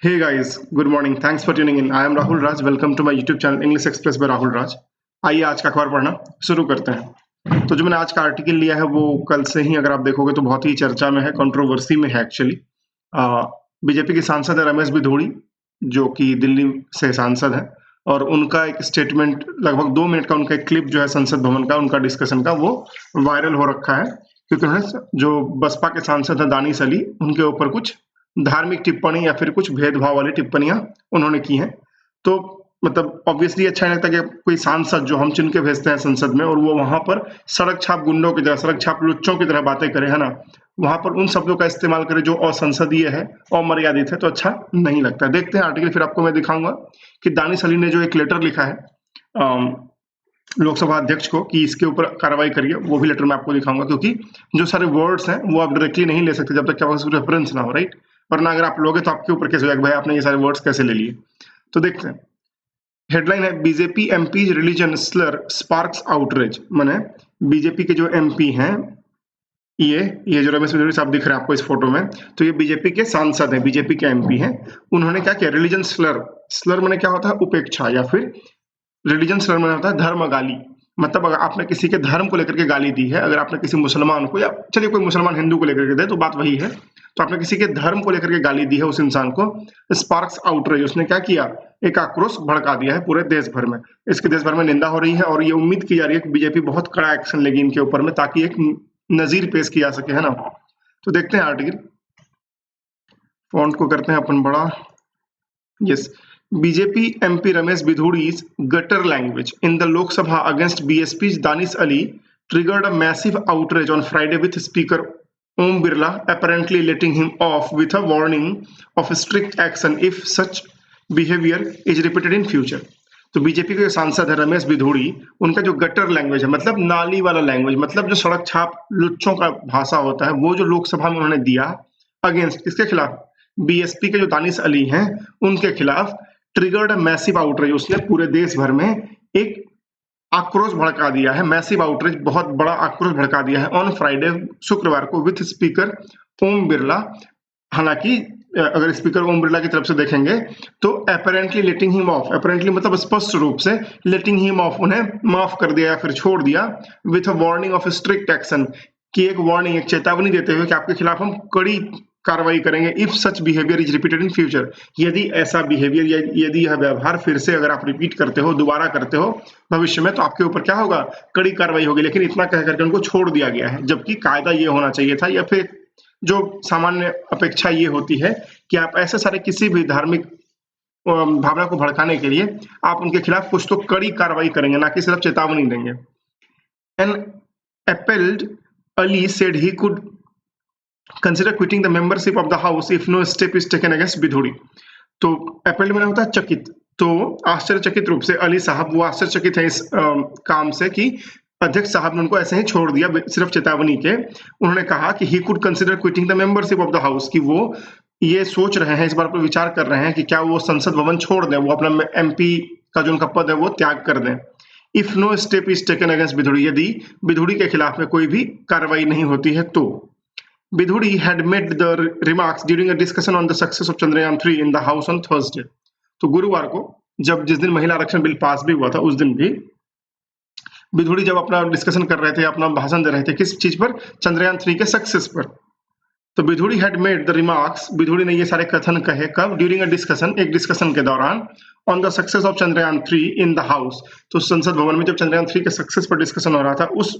Hey guys, good morning. Thanks for tuning in. I am Rahul Raj. Welcome to my YouTube channel English Express by Rahul Raj. आइए आज का अखबार पढ़ना शुरू करते हैं। तो जो मैंने आज का आर्टिकल लिया है वो कल से ही अगर आप देखोगे तो बहुत ही चर्चा में है, कंट्रोवर्सी में है एक्चुअली। बीजेपी के सांसद है रमेश बिधूड़ी, जो कि दिल्ली से सांसद है, और उनका एक स्टेटमेंट लगभग 2 मिनट का उनका एक क्लिप जो है संसद भवन का उनका डिस्कशन का वो वायरल हो रखा है, क्योंकि उन्होंने जो बसपा के सांसद है दानिश अली उनके ऊपर कुछ धार्मिक टिप्पणी या फिर कुछ भेदभाव वाली टिप्पणियां उन्होंने की हैं। तो मतलब ऑब्वियसली अच्छा नहीं लगता कि कोई सांसद जो हम चुन के भेजते हैं संसद में और वो वहां पर सड़क छाप गुंडों की तरह, सड़क छाप लुच्चों की तरह बातें करे, है ना, वहां पर उन शब्दों का इस्तेमाल करे जो असंसदीय है, अमर्यादित है, तो अच्छा नहीं लगता। देखते हैं आर्टिकल, फिर आपको मैं दिखाऊंगा कि दानिश अली ने जो एक लेटर लिखा है लोकसभा अध्यक्ष को कि इसके ऊपर कार्रवाई करिए, वो भी लेटर मैं आपको दिखाऊंगा, क्योंकि जो सारे वर्ड्स हैं वो आप डायरेक्टली नहीं ले सकते जब तक कि आपका रेफरेंस ना हो, राइट। वरना अगर आप लोगे तो आपके ऊपर केस हो जाएगा, भाई आपने ये सारे वर्ड्स कैसे ले लिए। तो देखते हैं, हेडलाइन है BJP MP religion Slur sparks outrage. माने बीजेपी के जो एमपी हैं, ये जो रमेश बिधूड़ी साहब दिख रहे हैं आपको इस फोटो में, तो ये बीजेपी के सांसद हैं, बीजेपी के एमपी हैं। उन्होंने क्या किया, रिलीजन स्लर, स्लर माने क्या होता है, उपेक्षा, या फिर रिलीजन स्लर माने होता है धर्म गाली। मतलब अगर आपने किसी के धर्म को लेकर के गाली दी है, अगर आपने किसी मुसलमान को, या चलिए कोई मुसलमान हिंदू को लेकर के दे तो बात वही है, तो आपने किसी के धर्म को लेकर के गाली दी है उस इंसान को, स्पार्क्स आउटरेज, उसने क्या किया, एक आक्रोश भड़का दिया है पूरे देश भर में। इसकी देश भर में निंदा हो रही है और ये उम्मीद की जा रही है कि बीजेपी बहुत कड़ा एक्शन लेगी इनके ऊपर में, ताकि एक नजीर पेश किया जा सके, है ना। तो देखते हैं आर्टिकल, फॉन्ट को करते हैं अपन बड़ा। Yes, BJP MP Ramesh Bidhuri's gutter language in the Lok Sabha against BSP's Danish Ali triggered a massive outrage on Friday, with Speaker Om Birla apparently letting him off with a warning of strict action if such behavior is repeated in future. तो BJP के सांसद है रमेश बिधूड़ी, उनका जो gutter language है, मतलब नाली वाला लैंग्वेज, मतलब जो सड़क छाप लुच्चों का भाषा होता है, वो जो लोकसभा में उन्होंने दिया अगेंस्ट, किसके खिलाफ, बीएसपी के जो दानिश अली हैं उनके खिलाफ, ट्रिगर्ड मैसिव आउटरीच, उसने पूरे देश भर में एक आक्रोश भड़का दिया है, मैसिव आउटरीच, बहुत बड़ा आक्रोश भड़का दिया है ऑन फ्राइडे, शुक्रवार को, विथ स्पीकर ओम बिरला। हालांकि अगर स्पीकर ओम बिरला की तरफ से देखेंगे तो apparently letting him of, apparently मतलब स्पष्ट रूप से, लेटिंग हिम ऑफ, उन्हें माफ कर दिया या फिर छोड़ दिया, with a warning of strict action, की एक वार्निंग, एक चेतावनी देते हुए कि आपके खिलाफ हम कड़ी कार्रवाई करेंगे if such behaviour is repeated in future, यदि ऐसा बिहेवियर या यदि यह व्यवहार फिर से अगर आप रिपीट करते हो, दोबारा करते हो भविष्य में, तो आपके ऊपर क्या होगा, कड़ी कार्रवाई होगी। लेकिन इतना कह करके उनको छोड़ दिया गया है, जबकि कायदा ये होना चाहिए था, या फिर जो सामान्य अपेक्षा ये होती है कि आप ऐसे सारे किसी भी धार्मिक भावना को भड़काने के लिए आप उनके खिलाफ कुछ तो कड़ी कार्रवाई करेंगे, ना कि सिर्फ चेतावनी देंगे। An appelled Ali said he could consider quitting the membership of the house if no step is taken against Bidhuri. तो appelled में होता है चकित, तो आश्चर्यचकित रूप से अली साहब वो आश्चर्यचकित है इस काम से कि अध्यक्ष साहब ने उनको ऐसे ही छोड़ दिया सिर्फ चेतावनी के। उन्होंने कहा कि he could consider quitting the membership of the house, कि वो ये सोच रहे हैं, इस बार पर विचार कर रहे हैं कि क्या वो संसद भवन छोड़ दें, वो अपना एमपी का जो उनका पद है वो त्याग कर दें। If no step is taken against Bidhuri, यदि बिधूड़ी के खिलाफ में कोई भी कार्रवाई नहीं होती है तो। Bidhuri had made the remarks during a discussion on the success of Chandrayaan 3 in the House on Thursday. तो गुरुवार को जिस दिन महिला आरक्षण बिल पास भी हुआ था, उस दिन भी बिधूड़ी जब अपना डिस्कशन कर रहे थे, अपना भाषण दे रहे थे, किस चीज पर, चंद्रयान 3 के सक्सेस पर। तो Bidhuri had made the remarks, Bidhuri ने ये सारे कथन कहे कब, ड्यूरिंग अ डिस्कशन, एक डिस्कशन के दौरान, on the success of Chandrayaan 3 in the house, तो संसद भवन में जब चंद्रयान 3 के सक्सेस पर डिस्कशन हो रहा था, उस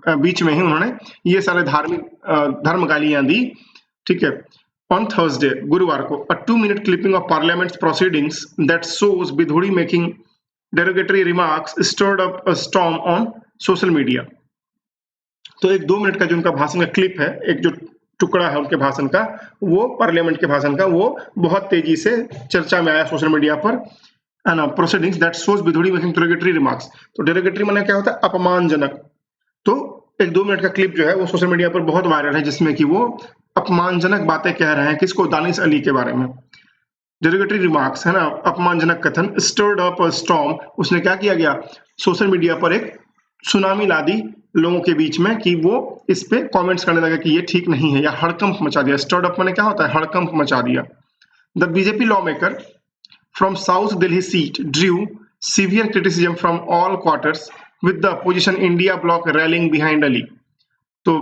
बीच में ही उन्होंने ये सारे धर्म गालियां दी, ठीक है। ऑन थर्सडे, गुरुवार को, a 2-minute clipping of parliament proceedings that shows Bidhuri making derogatory remarks stirred up a storm on social media. तो एक 2 मिनट का जो उनका भाषण का क्लिप है, एक जो टुकड़ा है उनके भाषण का, वो पार्लियामेंट के भाषण का, वो बहुत तेजी से चर्चा में आया सोशल मीडिया पर, है ना। Proceedings that shows Bidhuri making derogatory remarks, तो डेरोगेटरी माने क्या होता है, अपमानजनक। तो एक 2 मिनट का क्लिप जो है वो सोशल मीडिया पर बहुत वायरल है, जिसमें कि वो अपमानजनक बातें कह रहे हैं, किसको, दानिश अली के बारे में। डेरोगेटरी रिमार्क्स, है ना, अपमानजनक कथन, स्टर्ड अप अ स्टॉर्म, उसने क्या किया गया, सोशल मीडिया पर एक सुनामी ला दी लोगों के बीच में, कि वो इस पे कमेंट्स करने लगे कि ये ठीक नहीं है, या हड़कंप मचा दिया। स्टर्ड अप माने क्या होता है, हड़कंप मचा दिया। The BJP law maker from South Delhi seat drew severe criticism from all quarters with the opposition India bloc rallying behind Ali. तो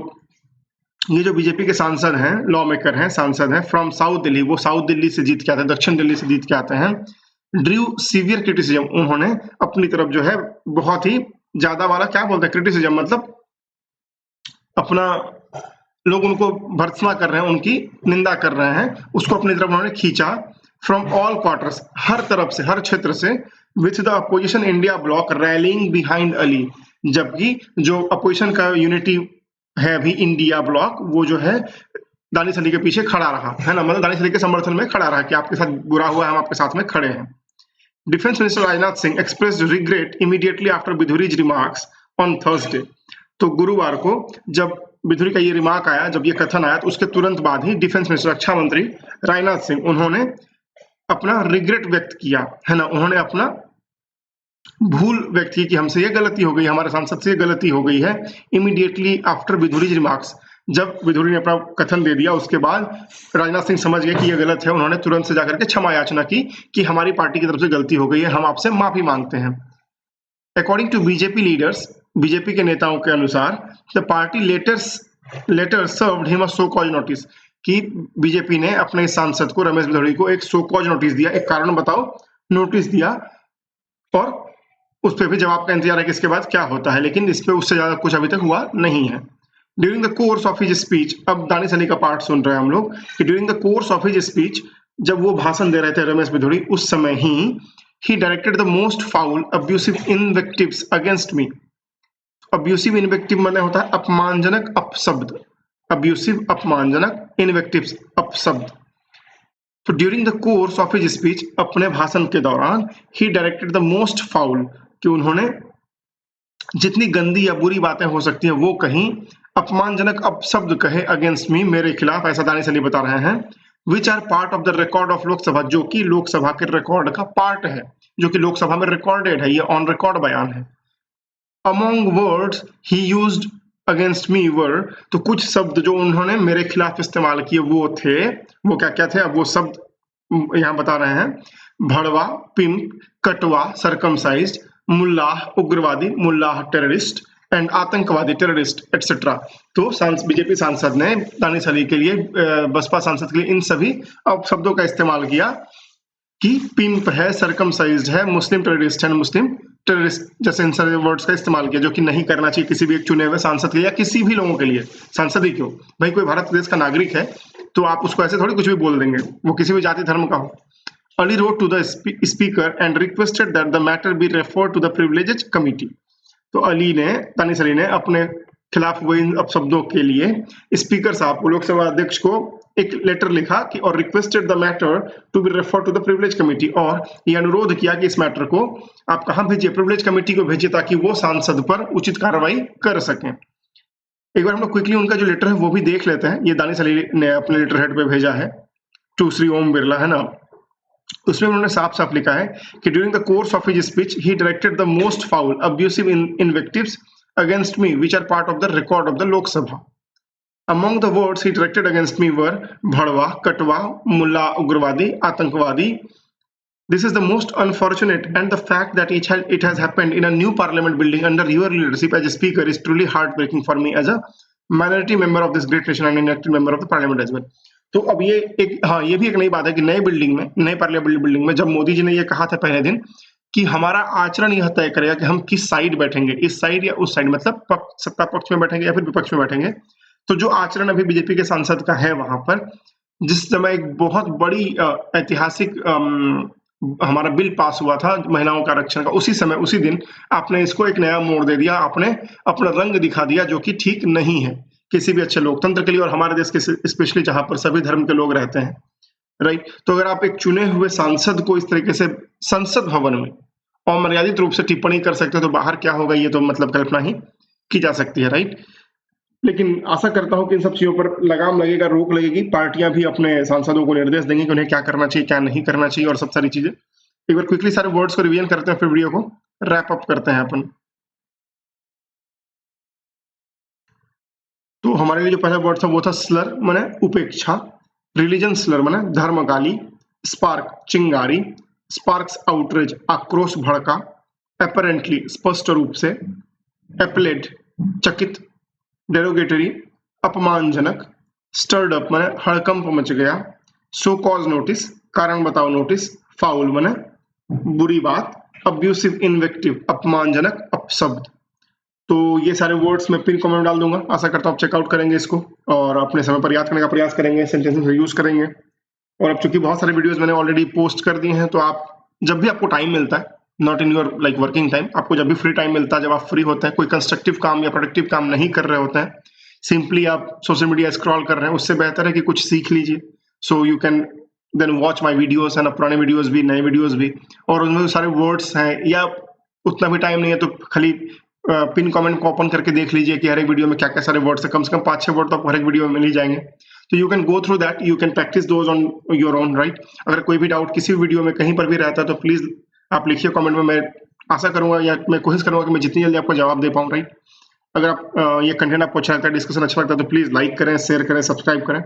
ये जो बीजेपी के सांसद हैं, लॉ मेकर हैं, सांसद हैं फ्रॉम साउथ दिल्ली, वो साउथ दिल्ली से जीत के आते हैं, दक्षिण दिल्ली से जीत के आते हैं। ड्रू सीवियर क्रिटिसिज्म, उन्होंने अपनी तरफ जो है बहुत ही ज्यादा वाला, क्या बोलते हैं क्रिटिसिज्म, मतलब अपना लोग उनको भर्त्सना कर रहे हैं, उनकी निंदा कर रहे हैं, उसको अपनी तरफ उन्होंने खींचा। फ्रॉम ऑल क्वार्टर्स, हर तरफ से, हर क्षेत्र से, with the opposition India block railing behind Ali, जबकि जो अपोजिशन का यूनिटी है अभी इंडिया ब्लॉक, वो जो है दानिश अली के पीछे खड़ा रहा है ना, मतलब दानिश अली के समर्थन में खड़ा रहा कि आपके साथ बुरा हुआ, हम आपके साथ में खड़े हैं। Defence minister Rajnath Singh expressed regret immediately after Bidhuri's remarks on Thursday. तो गुरुवार को जब बिधुरी का ये रिमार्क आया, जब ये कथन आया, तो उसके तुरंत बाद ही डिफेंस मिनिस्टर, रक्षा मंत्री राजनाथ सिंह, उन्होंने अपना रिग्रेट व्यक्त किया है ना, उन्होंने अपना भूल व्यक्त की कि हमसे ये गलती हो गई, हमारे सांसद से ये गलती हो गई है। इमीडिएटली आफ्टर बिधुरीज रिमार्क्स, जब बिधुरी ने अपना कथन दे दिया, उसके बाद राजनाथ सिंह समझ गए कि ये गलत है, उन्होंने तुरंत से जाकर के क्षमा याचना की कि हमारी पार्टी की तरफ से गलती हो गई है, हम आपसे माफी मांगते हैं। According to BJP leaders, BJP के नेताओं के अनुसार, the party letter served him a so called notice, कि बीजेपी ने अपने सांसद को, रमेश बिधुरी को, एक सो कॉल्ड नोटिस दिया, एक कारण बताओ नोटिस दिया, और उस पर भी जवाब का इंतजार है कि इसके बाद क्या होता है, लेकिन इस पे उससे ज्यादा कुछ अभी तक हुआ नहीं है। During the course of his speech, अब दानिश अली का पार्ट सुन रहे हैं हम लोग, कि during the course of his speech, जब वो भाषण दे रहे थे रमेश बिधुरी, उस समय ही directed the most foul abusive invectives against me. Abusive invective माने होता है अपमानजनक अपशब्द, अब्यूसिव अपमानजनक, इनवेक्टिव्स अपशब्द। तो during the course of his speech, अपने भाषण के दौरान, ही डायरेक्टेड द मोस्ट फाउल, कि उन्होंने जितनी गंदी या बुरी बातें हो सकती हैं वो कहीं, अपमानजनक अपशब्द कहे अगेंस्ट मी, मेरे खिलाफ, ऐसा दानिश अली बता रहे हैं। Which are part of the record of Lok Sabha, जो कि लोकसभा के रिकॉर्ड का पार्ट है, जो कि लोकसभा में रिकॉर्डेड है, ये ऑन रिकॉर्ड बयान है। Among words he used against me were, तो कुछ शब्द जो उन्होंने मेरे खिलाफ इस्तेमाल किए वो थे, वो क्या क्या थे, अब वो शब्द यहाँ बता रहे हैं। भड़वा, पिंप, कटवा, सरकमसाइज्ड, मुल्लाह उग्रवादी, मुल्लाह टेररिस्ट, एंड आतंकवादी टेररिस्ट एटसेट्रा। तो बीजेपी सांसद ने दानिश अली के लिए, बसपा सांसद के लिए, इन सभी शब्दों का इस्तेमाल किया कि पिंप है, सरकमसाइज्ड है, मुस्लिम टेररिस्ट है, मुस्लिम टेररिस्ट, जैसे इन सारे वर्ड्स का इस्तेमाल किया, जो कि नहीं करना चाहिए किसी भी एक चुने हुए सांसद के लिए, या किसी भी लोगों के लिए। सांसद ही क्यों भाई, कोई भारत देश का नागरिक है तो आप उसको ऐसे थोड़ी कुछ भी बोल देंगे, वो किसी भी जाति धर्म का हो। Ali wrote to the speaker and requested that the matter be referred to the privileged committee. तो अली ने, दानिश अली ने अपने खिलाफ हुए इन अपशब्दों के लिए स्पीकर साहब को, लोकसभा अध्यक्ष को एक लेटर लिखा कि, और requested the matter to be referred to the privilege committee, और ये अनुरोध किया कि इस मैटर को आप कहां भेजिए, प्रिविलेज कमेटी को भेजिए, ताकि वो सांसद पर उचित कार्रवाई कर सकें। एक बार हम लोग क्विकली उनका जो लेटर है वो भी देख लेते हैं। ये दानिश अली ने अपने लेटर हेड पे भेजा है टू श्री ओम बिरला, है ना। उसमें उन्होंने साफ साफ लिखा है कि during the course of his speech he directed the most foul abusive invectives against me which are part of the record of the Lok Sabha. Among the words he directed against me were भड़वा, कटवा, मुल्ला उग्रवादी, आतंकवादी। This is the most unfortunate, and the fact that it has happened in a new parliament building under your leadership as a speaker is truly heartbreaking for me as a minority member of this great nation and an elected member of the parliament as well. तो अब ये एक, हाँ, ये भी एक नई बात है कि नए बिल्डिंग में, नए पार्लियामेंट बिल्डिंग में, जब मोदी जी ने ये कहा था पहले दिन कि हमारा आचरण यह तय करेगा कि हम किस साइड बैठेंगे, इस साइड या उस साइड, मतलब सत्ता पक्ष में बैठेंगे या फिर विपक्ष में बैठेंगे। तो जो आचरण अभी बीजेपी के सांसद का है वहां पर, जिस समय एक बहुत बड़ी ऐतिहासिक हमारा बिल पास हुआ था महिलाओं का आरक्षण का, उसी समय, उसी दिन आपने इसको एक नया मोड़ दे दिया, आपने अपना रंग दिखा दिया, जो कि ठीक नहीं है किसी भी अच्छे लोकतंत्र के लिए, और हमारे देश के स्पेशली जहां पर सभी धर्म के लोग रहते हैं, राइट। तो अगर आप एक चुने हुए सांसद को इस तरीके से संसद भवन में अमर्यादित रूप से टिप्पणी कर सकते हो, तो बाहर क्या होगा ये तो मतलब कल्पना ही की जा सकती है, राइट। लेकिन आशा करता हूं कि इन सब चीजों पर लगाम लगेगा, रोक लगेगी, पार्टियां भी अपने सांसदों को निर्देश देंगी कि उन्हें क्या करना चाहिए, क्या नहीं करना चाहिए, और सब सारी चीजें। एक बार क्विकली सारे वर्ड्स को रिवीजन करते हैं, फिर वीडियो को रैप अप करते हैं अपन। तो हमारे लिए जो पहला वर्ड था वो था स्लर, माने उपेक्षा। रिलीजन स्लर माने धर्म गाली। स्पार्क चिंगारी, स्पार्क्स आउटरेज आक्रोश भड़का, अपरेंटली स्पष्ट रूप से, एप्लेड चकित, डेरोगेटरी अपमानजनक, स्टर्ड अप माने हड़कंप मच गया, सो कॉज नोटिस कारण बताओ नोटिस, फाउल माने बुरी बात, अब्यूसिव इन्वेक्टिव अपमानजनक अपशब्द। तो ये सारे वर्ड्स मैं पिन कमेंट डाल दूंगा, आशा करता हूँ आप चेकआउट करेंगे इसको और अपने समय पर याद करने का प्रयास करेंगे, सेंटेंसेस में यूज करेंगे। और अब चूंकि बहुत सारे वीडियोस मैंने ऑलरेडी पोस्ट कर दिए हैं, तो आप जब भी आपको टाइम मिलता है, not in your like working time, आपको जब भी फ्री टाइम मिलता है, जब आप फ्री होते हैं, कोई कंस्ट्रक्टिव काम या प्रोडक्टिव काम नहीं कर रहे होते हैं, सिंपली आप सोशल मीडिया स्क्रॉल कर रहे हैं, उससे बेहतर है कि कुछ सीख लीजिए। So you can then watch my videos है ना, पुराने वीडियोज भी नए वीडियोज भी, और उनमें सारे वर्ड्स हैं, या उतना भी टाइम नहीं है तो खाली पिन कमेंट को ओपन करके देख लीजिए कि हर एक वीडियो में क्या क्या सारे वर्ड्स है, कम से कम 5-6 वर्ड तो आपको हर एक वीडियो में मिल ही जाएंगे। तो you can go through that, you can practice those on your own, right. अगर कोई भी डाउट किसी वीडियो में कहीं पर भी रहता है तो प्लीज आप लिखिए कमेंट में, मैं आशा करूंगा या मैं कोशिश करूंगा कि मैं जितनी जल्दी आपको जवाब दे पाऊँ, राइट। अगर आप ये कंटेंट आपको अच्छा लगता है, डिस्कशन अच्छा लगता है, तो प्लीज लाइक करें, शेयर करें, सब्सक्राइब करें।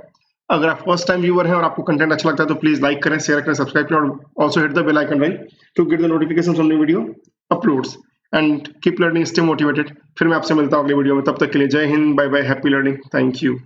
अगर आप फर्स्ट टाइम व्यूअर हैं और आपको कंटेंट अच्छा लगता है तो प्लीज लाइक करें, शेयर करें, सब्सक्राइब करें, और also hit the bell icon, right, to get the notification on the video uploads. And keep learning, stay motivated. फिर मैं आपसे मिलता हूँ अगले वीडियो में, तब तक के लिए जय हिंद, bye bye, happy learning, thank you.